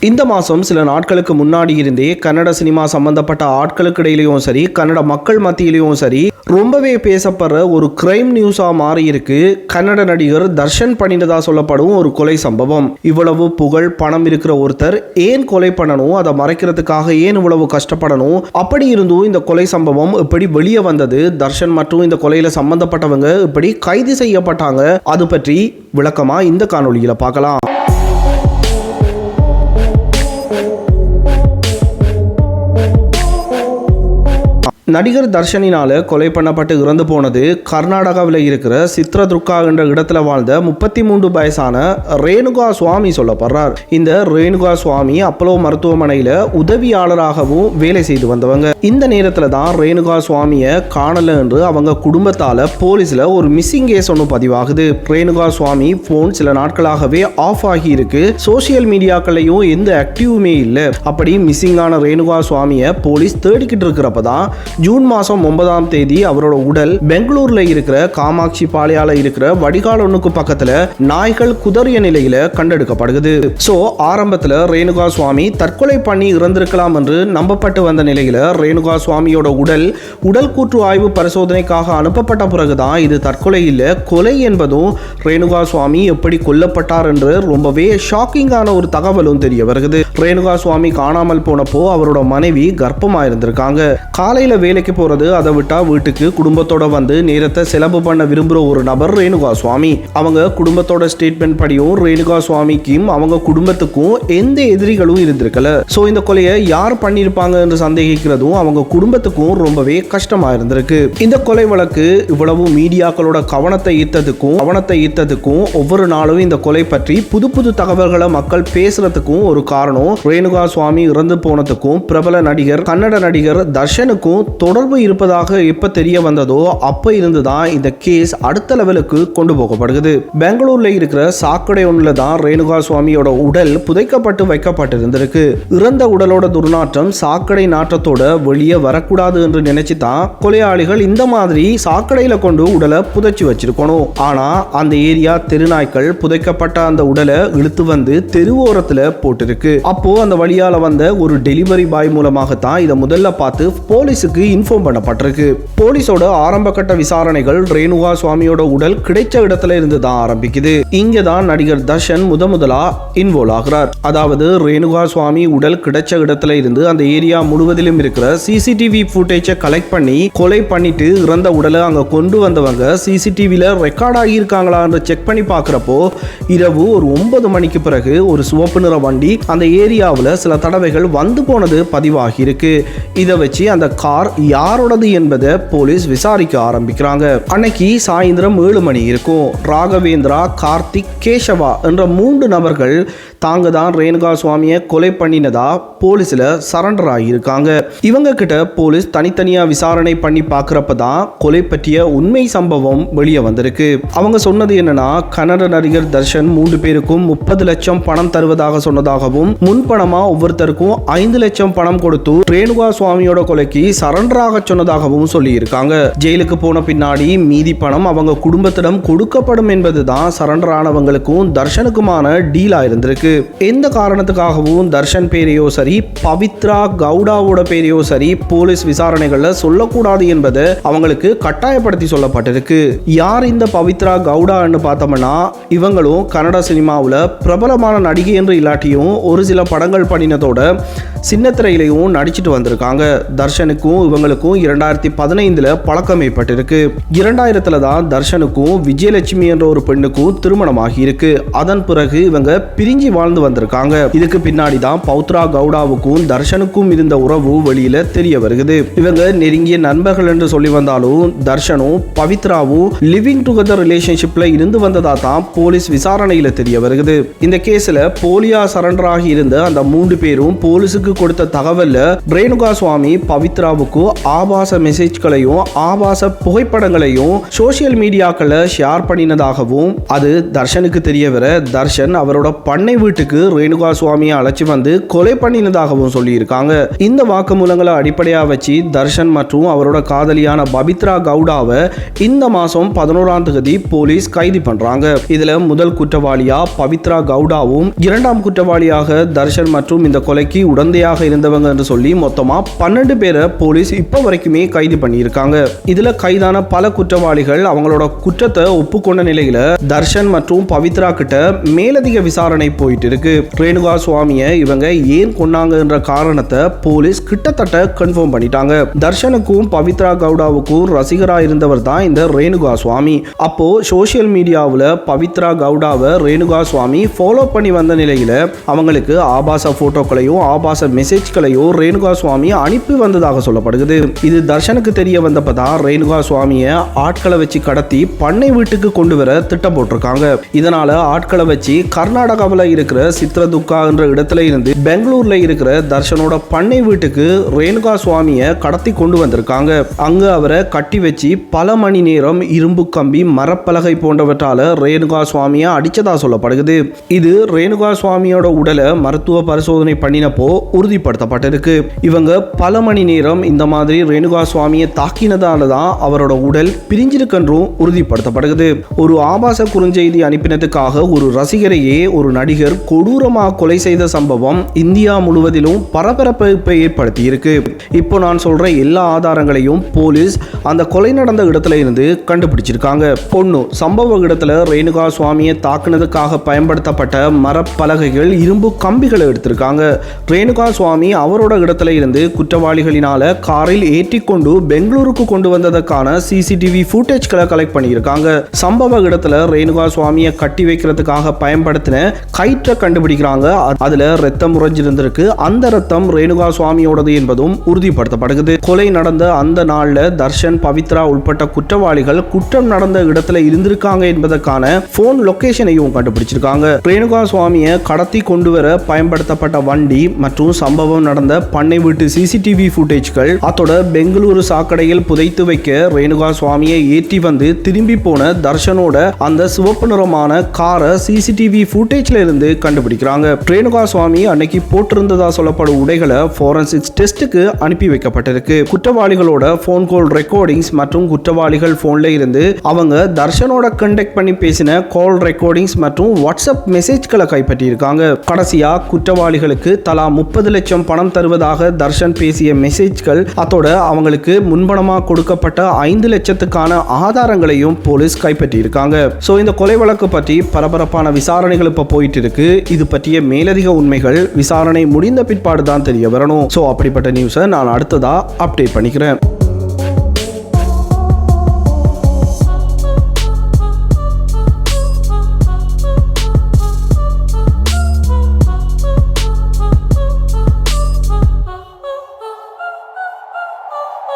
இந்த மாதம் சில நாட்களுக்கு முன்னாடி இருந்தே கன்னட சினிமா சம்பந்தப்பட்ட ஆட்களுக்கு இடையிலையும் சரி, கன்னட மக்கள் மத்தியிலையும் சரி, ரொம்பவே பேசப்படுற ஒரு கிரைம் நியூஸாக மாறி இருக்கு கன்னட நடிகர் தர்ஷன் பண்ணினதா சொல்லப்படும் ஒரு கொலை சம்பவம். இவ்வளவு புகழ் பணம் இருக்கிற ஒருத்தர் ஏன் கொலை பண்ணணும், அதை மறைக்கிறதுக்காக ஏன் இவ்வளவு கஷ்டப்படணும், அப்படி இருந்தும் இந்த கொலை சம்பவம் எப்படி வெளியே வந்தது, தர்ஷன் மற்றும் இந்த கொலையில சம்பந்தப்பட்டவங்க இப்படி கைது செய்யப்பட்டாங்க, அது பற்றி விளக்கமா இந்த காணொளியில பார்க்கலாம். நடிகர் தர்ஷனினால கொலை பண்ணப்பட்டு இறந்து போனது கர்நாடகாவில் இருக்கிற சித்ரதுர்கா என்ற இடத்துல வாழ்ந்த 33 வயசான ரேணுகா சுவாமி சொல்லப்படுறார். இந்த ரேணுகா சுவாமி அப்பலோ மருத்துவமனையில் உதவியாளராகவும் வேலை செய்து வந்தவங்க. இந்த நேரத்தில் தான் ரேணுகா சுவாமியை காணல என்று அவங்க குடும்பத்தால போலீஸ்ல ஒரு மிஸ்ஸிங் கேஸ் ஒன்று பதிவாகுது. ரேணுகா சுவாமி போன் சில நாட்களாகவே ஆஃப் ஆகி இருக்கு, சோசியல் மீடியாக்களையும் எந்த ஆக்டிவுமே இல்லை. அப்படி மிஸ்ஸிங்கான ரேணுகா சுவாமியை போலீஸ் தேடிக்கிட்டு இருக்கிறப்பதான் ஜூன் மாதம் 9ஆம் தேதி அவரோட உடல் பெங்களூர்ல இருக்கிற காமாட்சி பாளையால இருக்கிற வடிகால் ஒண்ணுக்கு பக்கத்துல நாய்கள் குதறிய நிலையில கண்டெடுக்கப்படுகிறது. சோ ஆரம்பத்துல ரேணுகா சுவாமி தற்கொலை பண்ணி இறந்திருக்கலாம் என்று நம்பப்பட்டு வந்த நிலையில ரேணுகா சுவாமியோட உடல் கூற்று ஆய்வு பரிசோதனைக்காக அனுப்பப்பட்ட பிறகுதான் இது தற்கொலை இல்ல கொலை என்பதும், ரேணுகா சுவாமி எப்படி கொல்லப்பட்டார் என்று ரொம்பவே ஷாக்கிங்கான ஒரு தகவலும் தெரிய வருகிறது. ரேணுகா சுவாமி காணாமல் போனப்போ அவரோட மனைவி கர்ப்பமா இருந்திருக்காங்க. காலையில வேலைக்கு போறது, அதை விட்டா வீட்டுக்கு குடும்பத்தோட வந்து நேரத்தை செலவு பண்ண விரும்புற ஒரு நபர் ரேணுகா சுவாமி. அவங்க குடும்பத்தோட ஸ்டேட்மெண்ட் படியும் ரேணுகா சுவாமிக்கும் அவங்க குடும்பத்துக்கும் எந்த எதிரிகளும் இருந்திருக்கல. சோ இந்த கொலையை யார் பண்ணிருப்பாங்க என்று சந்தேகிக்கிறதும் அவங்க குடும்பத்துக்கும் ரொம்பவே கஷ்டமா இருந்திருக்கு. இந்த கொலை வழக்கு இவ்வளவு மீடியாக்களோட கவனத்தை ஈர்த்ததுக்கும் ஒவ்வொரு நாளும் இந்த கொலை பற்றி புது தகவல்களை மக்கள் பேசுறதுக்கும் ஒரு காரணம் ரேணுகா சுவாமி இறந்து போனதுக்கும் பிரபல நடிகர் கன்னட நடிகர் தர்ஷனுக்கும் தொடர்பு இருப்பதாக எப்ப தெரிய வந்ததோ அப்ப இருந்துதான் இந்த கேஸ் அடுத்த லெவலுக்கு கொண்டு போகப்படுகிறது. பெங்களூர்ல இருக்கிற சாக்கடை ஒன்றுல தான் ரேணுகா சுவாமியோட உடல் புதைக்கப்பட்டு வைக்கப்பட்டிருந்திருக்கு. இறந்த உடலோட துர்நாற்றம் சாக்கடை நாற்றத்தோட வெளியே வரக்கூடாது என்று நினைச்சு தான் கொலையாளிகள் இந்த மாதிரி சாக்கடையில கொண்டு உடலை புதைச்சு வச்சிருக்கணும். ஆனா அந்த ஏரியா தெருநாய்க்கள் புதைக்கப்பட்ட அந்த உடலை இழுத்து வந்து தெருவோரத்துல போட்டிருக்கு. அப்போ அந்த வழியால வந்த ஒரு டெலிவரி பாய் மூலமாகத்தான் இதை முதல்ல பார்த்து போலீஸுக்கு இன்ஃபார்ம் பண்ணப்பட்டிருக்கு. போலீஸோட ஆரம்ப கட்ட விசாரணைகள் ரேணுகா சுவாமியோட உடல் கிடைச்ச இடத்துல இருந்து தான் ஆரம்பிக்குது. இங்க தான் நடிகர் தர்ஷன் முதலா இன்வால்வ் ஆகிறார். அதாவது ரேணுகா சுவாமி உடல் கிடைச்ச இடத்துல இருந்து அந்த ஏரியா முழுவதிலும் இருக்கிற சிசிடிவி ஃபுட்டேஜை கலெக்ட் பண்ணி கொலை பண்ணிட்டு இறந்த உடலை அங்க கொண்டு வந்தவங்க சிசிடிவில ரெக்கார்ட் ஆகி இருக்காங்களா என்று செக் பண்ணி பார்க்கிறப்போ இரவு ஒரு 9 மணிக்கு பிறகு ஒரு சிவப்பு நிற வண்டி அந்த ஏரியாவில் சில தடவைகள் வந்து போனது பதிவாகி இருக்கு. இதை வச்சு அந்த கார் யாரோடது என்பதை போலீஸ் விசாரிக்க ஆரம்பிக்கிறாங்க. அன்னைக்கு சாயந்தரம் 7 மணி இருக்கும். ராகவேந்திரா, கார்த்திக், கேசவா என்ற 3 நபர்கள் தாங்க தான் ரேணுகா சுவாமியை கொலை பண்ணினதா போலீஸ்ல சரண்டர் ஆகியிருக்காங்க. இவங்க கிட்ட போலீஸ் தனித்தனியா விசாரணை பண்ணி பார்க்கிறப்ப தான் கொலை பற்றிய உண்மை சம்பவம் வெளியே வந்திருக்கு. அவங்க சொன்னது என்னன்னா, கன்னட நடிகர் தர்ஷன் 3 பேருக்கும் 30 லட்சம் பணம் தருவதாக சொன்னதாகவும், முன்பணமா ஒவ்வொருத்தருக்கும் 5 லட்சம் பணம் கொடுத்து ரேணுகா சுவாமியோட கொலைக்கு சரண்டராக சொன்னதாகவும் சொல்லி இருக்காங்க. ஜெயிலுக்கு போன பின்னாடி மீதி பணம் அவங்க குடும்பத்திடம் கொடுக்கப்படும் என்பதுதான் சரண்டர் ஆனவங்களுக்கும் தர்ஷனுக்குமான டீலா இருந்திருக்கு. எந்த காரணத்துக்காகவும் தர்ஷன் பேரையோ சரி, பவித்ரா கவுடாவோட பேரையோ சரி போலீஸ் விசாரணைகள்ல சொல்லக்கூடாது என்பதை அவங்களுக்கு கட்டாயப்படுத்தி சொல்லப்பட்டிருக்கு. யார் இந்த பவித்ரா கவுடான்னு பார்த்தோம்னா, இவங்களும் கன்னட சினிமாவில் பிரபலமான நடிகை என்று இல்லாட்டியும் ஒரு சில படங்கள் பண்ணினதோட சின்னத்திரையிலையும் நடிச்சிட்டு வந்திருக்காங்க. தர்ஷனுக்கும் இவங்களுக்கும் 2015 பழக்கம் ஏற்பட்டிருக்கு. 2000 தான் தர்ஷனுக்கும் விஜயலட்சுமி என்ற ஒரு பெண்ணுக்கும் திருமணமாகி இருக்கு. அதன் பிறகு இவங்க பிரிஞ்சு வாழ்ந்து வந்திருக்காங்க. இதுக்கு பின்னாடி தான் பவித்ரா கவுடாவுக்கும் தர்ஷனுக்கும் இருந்த உறவு வெளியில தெரிய வருகிறது. இவங்க நெருங்கிய நண்பர்கள் என்று சொல்லி வந்தாலும் தர்ஷனும் பவித்ராவும் லிவிங் டுகெதர் ரிலேஷன்ஷிப்ல இருந்து வந்ததா தான் போலீஸ் விசாரணையில தெரிய வருகிறது. இந்த கேஸ்ல போலியா சரண்டர் ஆகி இருந்த அந்த 3 பேரும் போலீஸுக்கு கொடுத்த தகவல்ல ரேணுகா சுவாமி பவித்ராவுக்கு தர்ஷனுக்கு ஆபாச மெசேஜ்களையும் ஆபாச புகைப்படங்களையும் சோசியல் மீடியாக்களை ஷேர் பண்ணினதாகவும் அது தர்ஷனுக்கு தெரிய வர தர்ஷன் அவரோட பண்ணை வீட்டுக்கு ரேணுகா சுவாமியை அழைச்சி வந்து கொலை பண்ணினதாகவும் சொல்லியிருக்காங்க. இந்த வாக்குமூலங்களை அடிப்படையாக வச்சு தர்ஷன் மற்றும் அவரோட காதலியான பபித்ரா கவுடாவை இந்த மாசம் 11ஆம் தேதி போலீஸ் கைது பண்றாங்க. இதுல முதல் குற்றவாளியா பபித்ரா கவுடாவும் இரண்டாம் குற்றவாளியாக தர்ஷன் மற்றும் இந்த கொலைக்கு உடந்தையாக இருந்தவங்க என்று சொல்லி மொத்தமா 12 பேரை போலீஸ் இப்ப வரைக்குமே கைது பண்ணியிருக்காங்க. இதுல கைதான பல குற்றவாளிகள் அவங்களோட குற்றத்தை ஒப்புக்கொண்ட நிலையில தர்ஷன் மற்றும் பவித்ரா கிட்ட மேலதிக விசாரணை போயிட்டு இருக்கு. ரேணுகா சுவாமியை இவங்க ஏன் கொன்னாங்கன்ற காரணத்தை போலீஸ் கிட்டத்தட்ட கன்ஃபார்ம் பண்ணிட்டாங்க. தர்ஷனுக்கும் பவித்ரா கவுடாவுக்கும் ரசிகரா இருந்தவர் தான் இந்த ரேணுகா சுவாமி. அப்போ சோசியல் மீடியாவில் பவித்ரா கவுடாவை ரேணுகா சுவாமி ஃபாலோ பண்ணி வந்த நிலையில அவங்களுக்கு ஆபாச போட்டோக்களையும் ஆபாச மெசேஜ்களையும் ரேணுகா சுவாமி அனுப்பி வந்ததாக சொல்லப்படுகிறது. இது தர்ஷனுக்கு தெரிய வந்தப்பதான் ரேணுகா சுவாமியை ஆட்களை வச்சு கடத்தி பண்ணை வீட்டுக்கு கொண்டு வர திட்டம் போட்டிருக்காங்க. இதனால ஆட்களை வச்சு கர்நாடகாவில் இருக்கிற சித்ரதுர்கா என்ற இடத்துல இருந்து பெங்களூர்ல இருக்கிற தர்ஷனோட பண்ணை வீட்டுக்கு ரேணுகா சுவாமியை கடத்தி கொண்டு வந்திருக்காங்க. அங்க அவரை கட்டி வச்சு பல மணி நேரம் இரும்பு கம்பி மரப்பலகை போன்றவற்றால ரேணுகா சுவாமியை அடிச்சதா சொல்லப்படுகிறது. இது ரேணுகா சுவாமியோட உடலை மருத்துவ பரிசோதனை பண்ணினப்போ உறுதிப்படுத்தப்பட்டிருக்கு. இவங்க பல மணி நேரம் இந்த மாதிரி ரேணுகா சுவாமியை தாக்கினதால தான் அவரோட உடல் பிரிஞ்சிருக்கென்றும் உறுதிப்படுத்தப்படுகிறது. ஒரு ஆபாச குறுஞ்செய்தி அனுப்பினதுக்காக ஒரு ரசிகரையே ஒரு நடிகர் கொடூரமாக கொலை செய்த சம்பவம் இந்தியா முழுவதிலும் பரபரப்பை ஏற்படுத்தி இருக்கு. இப்போ நான் சொல்ற எல்லா ஆதாரங்களையும் போலீஸ் அந்த கொலை நடந்த இடத்துல இருந்து கண்டுபிடிச்சிருக்காங்க. பொண்ணு சம்பவ இடத்துல ரேணுகா சுவாமியை தாக்குனதுக்காக பயன்படுத்தப்பட்ட மரப்பலகைகள் இரும்பு கம்பிகளை எடுத்திருக்காங்க. ரேணுகா சுவாமி அவரோட இடத்துல இருந்து குற்றவாளிகளினால காரில் ஏற்றிக்கொண்டு பெங்களூருக்கு கொண்டு வந்ததற்கான சிசிடிவி ஃபுட்டேஜ்களை கலெக்ட் பண்ணியிருக்காங்க. சம்பவ இடத்துல ரேணுகா சுவாமியை கட்டி வைக்கிறதுக்காக பயன்படுத்தின கயிற்றை கண்டுபிடிக்கிறாங்க. அதுல ரத்தம் உறைஞ்சிருந்திருக்கு. அந்த ரத்தம் ரேணுகா சுவாமியோடது என்பதும் உறுதிப்படுத்தப்படுகிறது. கொலை நடந்த அந்த நாள்ல தர்ஷன் பவித்ரா உட்பட்ட குற்றவாளிகள் குற்றம் நடந்த இடத்துல இருந்திருக்காங்க என்பதற்கான போன் லொகேஷனையும் கண்டுபிடிச்சிருக்காங்க. ரேணுகா சுவாமியை கடத்தி கொண்டு வர பயன்படுத்தப்பட்ட வண்டி மற்றும் சம்பவம் நடந்த பண்ணை வீட்டு சிசிடிவி ஃபுட்டேஜ்கள் அதோட பெங்களூரு சாக்கடையில் புதைத்து வைக்க ரேணுகா சுவாமியை ஏற்றி வந்து திரும்பி போன தர்ஷனோட அந்த சிவப்பு நிறமான காரை சிசிடிவி ஃபுட்டேஜ்ல இருந்து கண்டுபிடிக்கிறாங்க. ரேணுகா சுவாமி அன்னைக்கு போட்டிருந்ததா சொல்லப்படும் உடைகளை ஃபாரன்சிக்ஸ் டெஸ்டுக்கு அனுப்பி வைக்கப்பட்டிருக்கு. குற்றவாளிகளோட போன் கால் ரெக்கார்டிங்ஸ் மற்றும் குற்றவாளிகள் போன்ல இருந்து அவங்க தர்ஷனோட கண்டக்ட் பண்ணி பேசின கால் ரெக்கார்டிங்ஸ் மற்றும் வாட்ஸ்அப் மெசேஜ்களை கைப்பற்றியிருக்காங்க. கடைசியா குற்றவாளிகளுக்கு தலா 30 லட்சம் பணம் தருவதாக தர்ஷன் பேசிய மெசேஜ்கள் அதோட அவங்களுக்கு முன்பணமாக கொடுக்கப்பட்ட 5 லட்சத்துக்கான ஆதாரங்களையும் போலீஸ் கைப்பற்றியிருக்காங்க. ஸோ இந்த கொலை வழக்கு பற்றி பரபரப்பான விசாரணைகள் இப்போ போயிட்டு இருக்கு. இது பற்றிய மேலதிக உண்மைகள் விசாரணை முடிந்த பிற்பாடு தான் தெரிய வரணும். ஸோ அப்படிப்பட்ட நியூஸை நான் அடுத்ததா அப்டேட் பண்ணிக்கிறேன்.